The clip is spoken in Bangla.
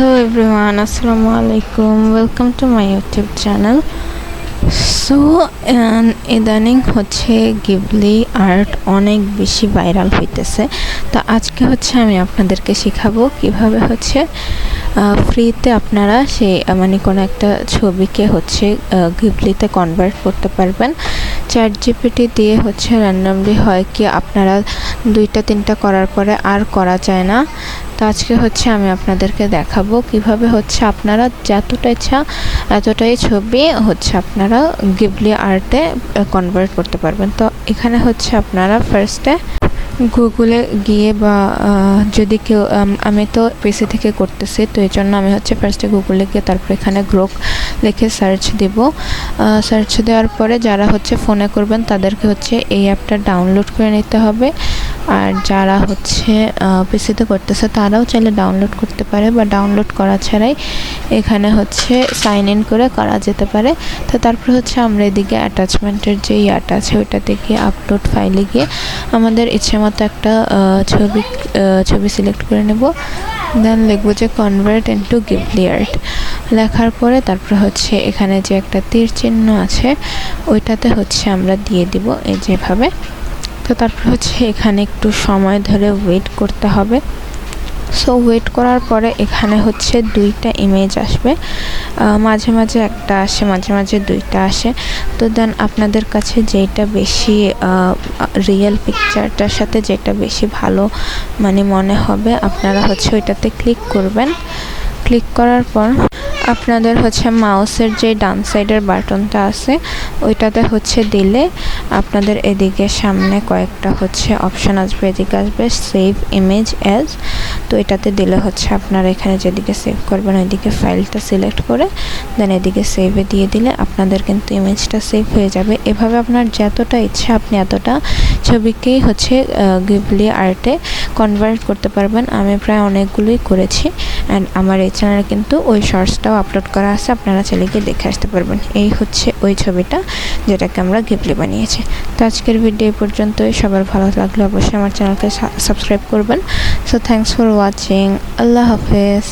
Hello everyone, Assalamu alaikum. Welcome to my YouTube channel. So ইদানিং হচ্ছে গিবলি আর্ট অনেক বেশি ভাইরাল হইতেছে। তো আজকে হচ্ছে আমি আপনাদেরকে শেখাবো কিভাবে হচ্ছে ফ্রিতে আপনারা সেই মানে কোনো একটা ছবিকে হচ্ছে গিবলিতে কনভার্ট করতে পারবেন। চ্যাট জিপিটি দিয়ে হচ্ছে র্যান্ডমলি হয় কি আপনারা 2-3টা করার পরে আর করা যায় না। তো আজকে হচ্ছে আমি আপনাদেরকে দেখাবো কিভাবে হচ্ছে আপনারা যতটা ইচ্ছা এতটাই ছবি হচ্ছে আপনারা গিবলি আর্টে কনভার্ট করতে পারবেন। তো এখানে হচ্ছে আপনারা ফার্স্টে গুগলে গিয়ে বা যদি কেউ আমি তো পিসি থেকে করতেছি, তো এই জন্য আমি হচ্ছে ফার্স্টে গুগলে গিয়ে তারপর এখানে গ্রোক লিখে সার্চ দেব। সার্চ দেওয়ার পরে যারা হচ্ছে ফোনে করবেন তাদেরকে হচ্ছে এই অ্যাপটা ডাউনলোড করে নিতে হবে। আর যারা হচ্ছে পিসিতে করতেছে তারাও চাইলে ডাউনলোড করতে পারে, বা ডাউনলোড করা ছাড়াই এখানে হচ্ছে সাইন ইন করে করা যেতে পারে। তো তারপর হচ্ছে আমরা এদিকে অ্যাটাচমেন্টের যে ইয়াটা আছে ওইটাতে গিয়ে আপলোড ফাইলে গিয়ে আমাদের ইচ্ছে মতো একটা ছবি সিলেক্ট করে নেব। দেন লিখবো যে কনভার্ট ইনটু গিবলি আর্ট। লেখার পরে তারপর হচ্ছে এখানে যে একটা তীর চিহ্ন আছে ওইটাতে হচ্ছে আমরা দিয়ে দিব এই যেভাবে। তো তারপর হচ্ছে এখানে একটু সময় ধরে ওয়েট করতে হবে। সো ওয়েট করার পরে এখানে হচ্ছে 2টা ইমেজ আসবে, মাঝে মাঝে একটা আসে, মাঝে মাঝে 2টা আসে। তো দেন আপনাদের কাছে যেটা বেশি রিয়েল পিকচারটার সাথে যেটা বেশি ভালো মানে মনে হবে আপনারা হচ্ছে ওইটাতে ক্লিক করবেন। ক্লিক করার পর আপনাদের হচ্ছে মাউসের যে ডান সাইডের বাটনটা আছে ওইটাতে হচ্ছে দিলে আপনাদের এদিকে সামনে কয়েকটা হচ্ছে অপশান আসবে, এদিকে আসবে সেভ ইমেজ অ্যাজ। তো এটাতে দিলে হচ্ছে আপনারা এখানে যেদিকে সেভ করবেন ওইদিকে ফাইলটা সিলেক্ট করে দেন এদিকে সেভে দিয়ে দিলে আপনাদের কিন্তু ইমেজটা সেভ হয়ে যাবে। এভাবে আপনার যতটা ইচ্ছা আপনি এতটা ছবিকেই হচ্ছে গিবলি আর্টে কনভার্ট করতে পারবেন। আমি প্রায় অনেকগুলোই করেছি অ্যান্ড আমার এই চ্যানেলে কিন্তু ওই শর্টসটাও আপলোড করা আছে, আপনারা চাইলে গিয়ে দেখে আসতে পারবেন। এই হচ্ছে ওই ছবিটা যেটাকে আমরা গিবলি বানিয়েছি। তো আজকের ভিডিও এই পর্যন্তই। সবার ভালো লাগলে অবশ্যই আমার চ্যানেলকে সাবস্ক্রাইব করবেন। So thanks for watching. আল্লাহ হাফেজ।